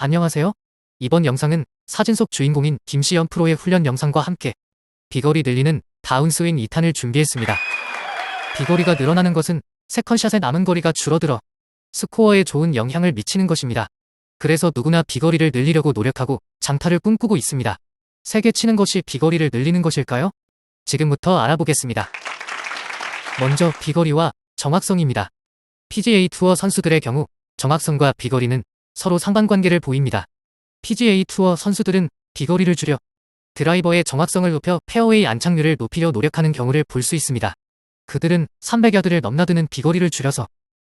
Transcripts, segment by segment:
안녕하세요. 이번 영상은 사진 속 주인공인 김시연 프로의 훈련 영상과 함께 비거리 늘리는 다운스윙 2탄을 준비했습니다. 비거리가 늘어나는 것은 세컨샷의 남은 거리가 줄어들어 스코어에 좋은 영향을 미치는 것입니다. 그래서 누구나 비거리를 늘리려고 노력하고 장타를 꿈꾸고 있습니다. 세게 치는 것이 비거리를 늘리는 것일까요? 지금부터 알아보겠습니다. 먼저 비거리와 정확성입니다. PGA 투어 선수들의 경우 정확성과 비거리는 서로 상반관계를 보입니다. PGA 투어 선수들은 비거리를 줄여 드라이버의 정확성을 높여 페어웨이 안착률을 높이려 노력하는 경우를 볼 수 있습니다. 그들은 300야드를 넘나드는 비거리를 줄여서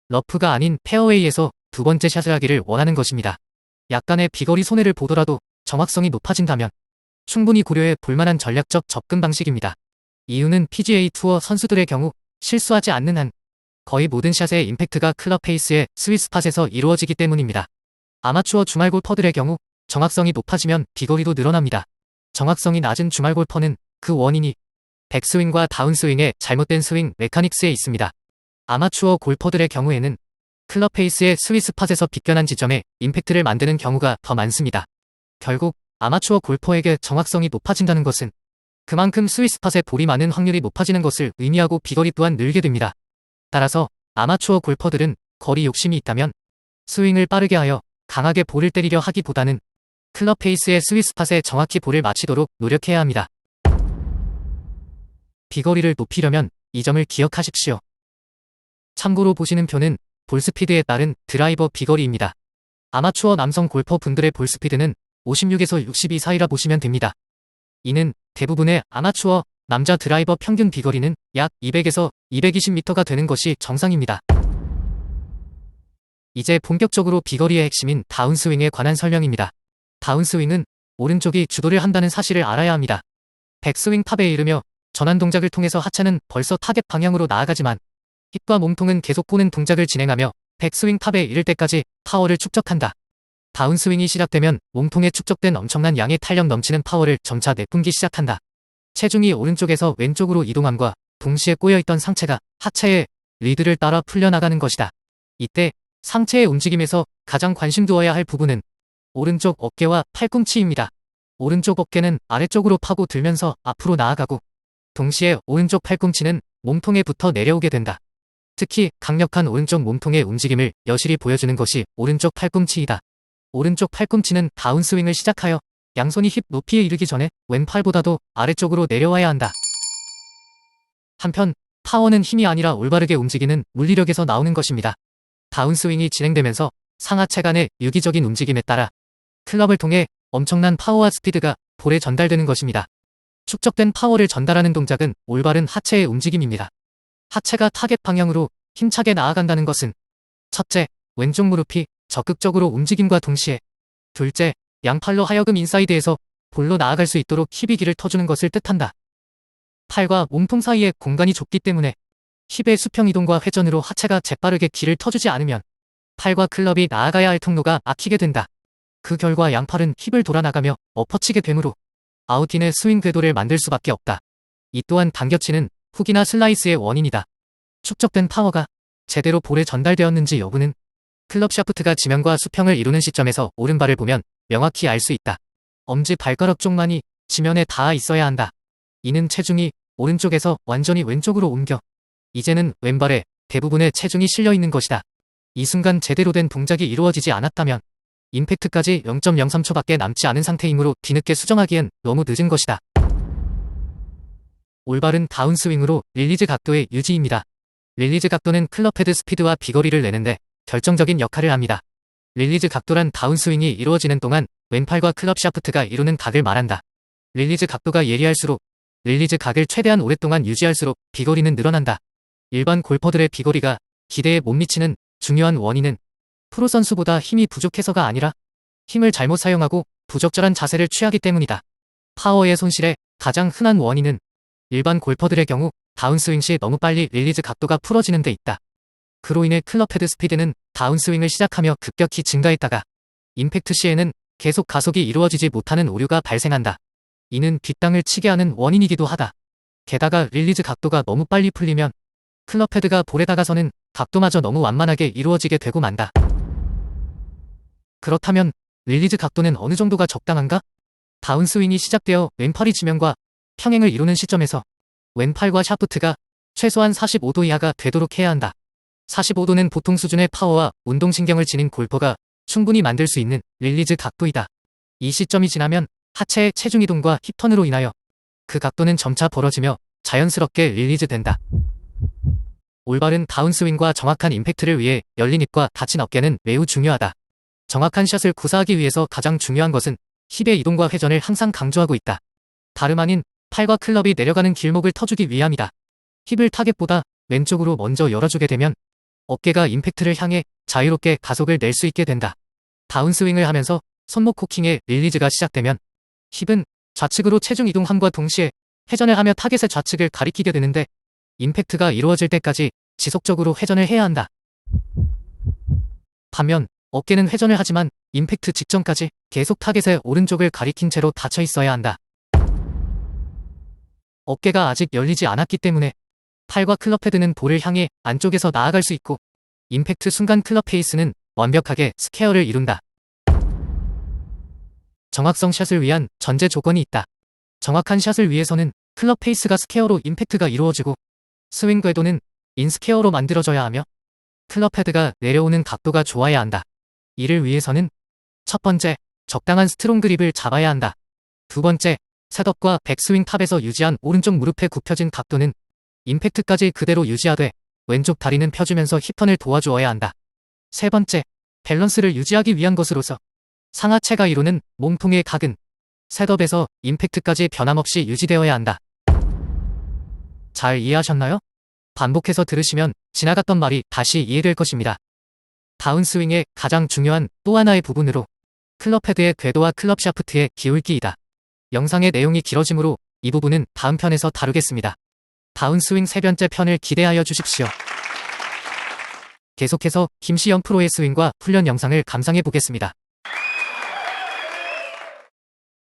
러프가 아닌 페어웨이에서 두 번째 샷을 하기를 원하는 것입니다. 약간의 비거리 손해를 보더라도 정확성이 높아진다면 충분히 고려해 볼만한 전략적 접근 방식입니다. 이유는 PGA 투어 선수들의 경우 실수하지 않는 한 거의 모든 샷의 임팩트가 클럽 페이스의 스윗스팟에서 이루어지기 때문입니다. 아마추어 주말 골퍼들의 경우 정확성이 높아지면 비거리도 늘어납니다. 정확성이 낮은 주말 골퍼는 그 원인이 백스윙과 다운스윙의 잘못된 스윙 메카닉스에 있습니다. 아마추어 골퍼들의 경우에는 클럽 페이스의 스윗스팟에서 비껴난 지점에 임팩트를 만드는 경우가 더 많습니다. 결국 아마추어 골퍼에게 정확성이 높아진다는 것은 그만큼 스윗스팟에 볼이 많은 확률이 높아지는 것을 의미하고 비거리 또한 늘게 됩니다. 따라서 아마추어 골퍼들은 거리 욕심이 있다면 스윙을 빠르게 하여 강하게 볼을 때리려 하기보다는 클럽 페이스의 스윗스팟에 정확히 볼을 맞추도록 노력해야 합니다. 비거리를 높이려면 이 점을 기억하십시오. 참고로 보시는 표는 볼스피드에 따른 드라이버 비거리입니다. 아마추어 남성 골퍼 분들의 볼스피드는 56에서 62 사이라 보시면 됩니다. 이는 대부분의 아마추어 남자 드라이버 평균 비거리는 약 200에서 220m가 되는 것이 정상입니다. 이제 본격적으로 비거리의 핵심인 다운스윙에 관한 설명입니다. 다운스윙은 오른쪽이 주도를 한다는 사실을 알아야 합니다. 백스윙 탑에 이르며 전환 동작을 통해서 하체는 벌써 타겟 방향으로 나아가지만 힙과 몸통은 계속 꼬는 동작을 진행하며 백스윙 탑에 이를 때까지 파워를 축적한다. 다운스윙이 시작되면 몸통에 축적된 엄청난 양의 탄력 넘치는 파워를 점차 내뿜기 시작한다. 체중이 오른쪽에서 왼쪽으로 이동함과 동시에 꼬여있던 상체가 하체의 리드를 따라 풀려나가는 것이다. 이때 상체의 움직임에서 가장 관심 두어야 할 부분은 오른쪽 어깨와 팔꿈치입니다. 오른쪽 어깨는 아래쪽으로 파고 들면서 앞으로 나아가고 동시에 오른쪽 팔꿈치는 몸통에 붙어 내려오게 된다. 특히 강력한 오른쪽 몸통의 움직임을 여실히 보여주는 것이 오른쪽 팔꿈치이다. 오른쪽 팔꿈치는 다운스윙을 시작하여 양손이 힙 높이에 이르기 전에 왼팔보다도 아래쪽으로 내려와야 한다. 한편 파워는 힘이 아니라 올바르게 움직이는 물리력에서 나오는 것입니다. 다운스윙이 진행되면서 상하체 간의 유기적인 움직임에 따라 클럽을 통해 엄청난 파워와 스피드가 볼에 전달되는 것입니다. 축적된 파워를 전달하는 동작은 올바른 하체의 움직임입니다. 하체가 타겟 방향으로 힘차게 나아간다는 것은 첫째, 왼쪽 무릎이 적극적으로 움직임과 동시에 둘째, 양팔로 하여금 인사이드에서 볼로 나아갈 수 있도록 힙이 길을 터주는 것을 뜻한다. 팔과 몸통 사이에 공간이 좁기 때문에 힙의 수평 이동과 회전으로 하체가 재빠르게 길을 터주지 않으면 팔과 클럽이 나아가야 할 통로가 막히게 된다. 그 결과 양팔은 힙을 돌아 나가며 엎어치게 되므로 아웃인의 스윙 궤도를 만들 수밖에 없다. 이 또한 당겨치는 훅이나 슬라이스의 원인이다. 축적된 파워가 제대로 볼에 전달되었는지 여부는 클럽 샤프트가 지면과 수평을 이루는 시점에서 오른발을 보면 명확히 알 수 있다. 엄지 발가락 쪽만이 지면에 닿아 있어야 한다. 이는 체중이 오른쪽에서 완전히 왼쪽으로 옮겨 이제는 왼발에 대부분의 체중이 실려 있는 것이다. 이 순간 제대로 된 동작이 이루어지지 않았다면 임팩트까지 0.03초밖에 남지 않은 상태이므로 뒤늦게 수정하기엔 너무 늦은 것이다. 올바른 다운스윙으로 릴리즈 각도의 유지입니다. 릴리즈 각도는 클럽 헤드 스피드와 비거리를 내는데 결정적인 역할을 합니다. 릴리즈 각도란 다운스윙이 이루어지는 동안 왼팔과 클럽 샤프트가 이루는 각을 말한다. 릴리즈 각도가 예리할수록 릴리즈 각을 최대한 오랫동안 유지할수록 비거리는 늘어난다. 일반 골퍼들의 비거리가 기대에 못 미치는 중요한 원인은 프로 선수보다 힘이 부족해서가 아니라 힘을 잘못 사용하고 부적절한 자세를 취하기 때문이다. 파워의 손실의 가장 흔한 원인은 일반 골퍼들의 경우 다운스윙 시 너무 빨리 릴리즈 각도가 풀어지는 데 있다. 그로 인해 클럽 헤드 스피드는 다운스윙을 시작하며 급격히 증가했다가 임팩트 시에는 계속 가속이 이루어지지 못하는 오류가 발생한다. 이는 뒷땅을 치게 하는 원인이기도 하다. 게다가 릴리즈 각도가 너무 빨리 풀리면 클럽 헤드가 볼에 다가서는 각도마저 너무 완만하게 이루어지게 되고 만다. 그렇다면 릴리즈 각도는 어느 정도가 적당한가? 다운스윙이 시작되어 왼팔이 지면과 평행을 이루는 시점에서 왼팔과 샤프트가 최소한 45도 이하가 되도록 해야 한다. 45도는 보통 수준의 파워와 운동신경을 지닌 골퍼가 충분히 만들 수 있는 릴리즈 각도이다. 이 시점이 지나면 하체의 체중이동과 힙턴으로 인하여 그 각도는 점차 벌어지며 자연스럽게 릴리즈 된다. 올바른 다운스윙과 정확한 임팩트를 위해 열린 힙과 닫힌 어깨는 매우 중요하다. 정확한 샷을 구사하기 위해서 가장 중요한 것은 힙의 이동과 회전을 항상 강조하고 있다. 다름 아닌 팔과 클럽이 내려가는 길목을 터주기 위함이다. 힙을 타겟보다 왼쪽으로 먼저 열어주게 되면 어깨가 임팩트를 향해 자유롭게 가속을 낼 수 있게 된다. 다운스윙을 하면서 손목 코킹의 릴리즈가 시작되면 힙은 좌측으로 체중 이동함과 동시에 회전을 하며 타겟의 좌측을 가리키게 되는데 임팩트가 이루어질 때까지 지속적으로 회전을 해야 한다. 반면 어깨는 회전을 하지만 임팩트 직전까지 계속 타겟의 오른쪽을 가리킨 채로 닫혀 있어야 한다. 어깨가 아직 열리지 않았기 때문에 팔과 클럽 헤드는 볼을 향해 안쪽에서 나아갈 수 있고 임팩트 순간 클럽 페이스는 완벽하게 스퀘어를 이룬다. 정확성 샷을 위한 전제 조건이 있다. 정확한 샷을 위해서는 클럽 페이스가 스퀘어로 임팩트가 이루어지고 스윙 궤도는 인스퀘어로 만들어져야 하며 클럽 헤드가 내려오는 각도가 좋아야 한다. 이를 위해서는 첫 번째, 적당한 스트롱 그립을 잡아야 한다. 두 번째, 셋업과 백스윙 탑에서 유지한 오른쪽 무릎의 굽혀진 각도는 임팩트까지 그대로 유지하되 왼쪽 다리는 펴주면서 힙턴을 도와주어야 한다. 세 번째, 밸런스를 유지하기 위한 것으로서 상하체가 이루는 몸통의 각은 셋업에서 임팩트까지 변함없이 유지되어야 한다. 잘 이해하셨나요? 반복해서 들으시면 지나갔던 말이 다시 이해될 것입니다. 다운스윙의 가장 중요한 또 하나의 부분으로 클럽 헤드의 궤도와 클럽 샤프트의 기울기이다. 영상의 내용이 길어지므로 이 부분은 다음 편에서 다루겠습니다. 다운스윙 세 번째 편을 기대하여 주십시오. 계속해서 김시영 프로의 스윙과 훈련 영상을 감상해 보겠습니다.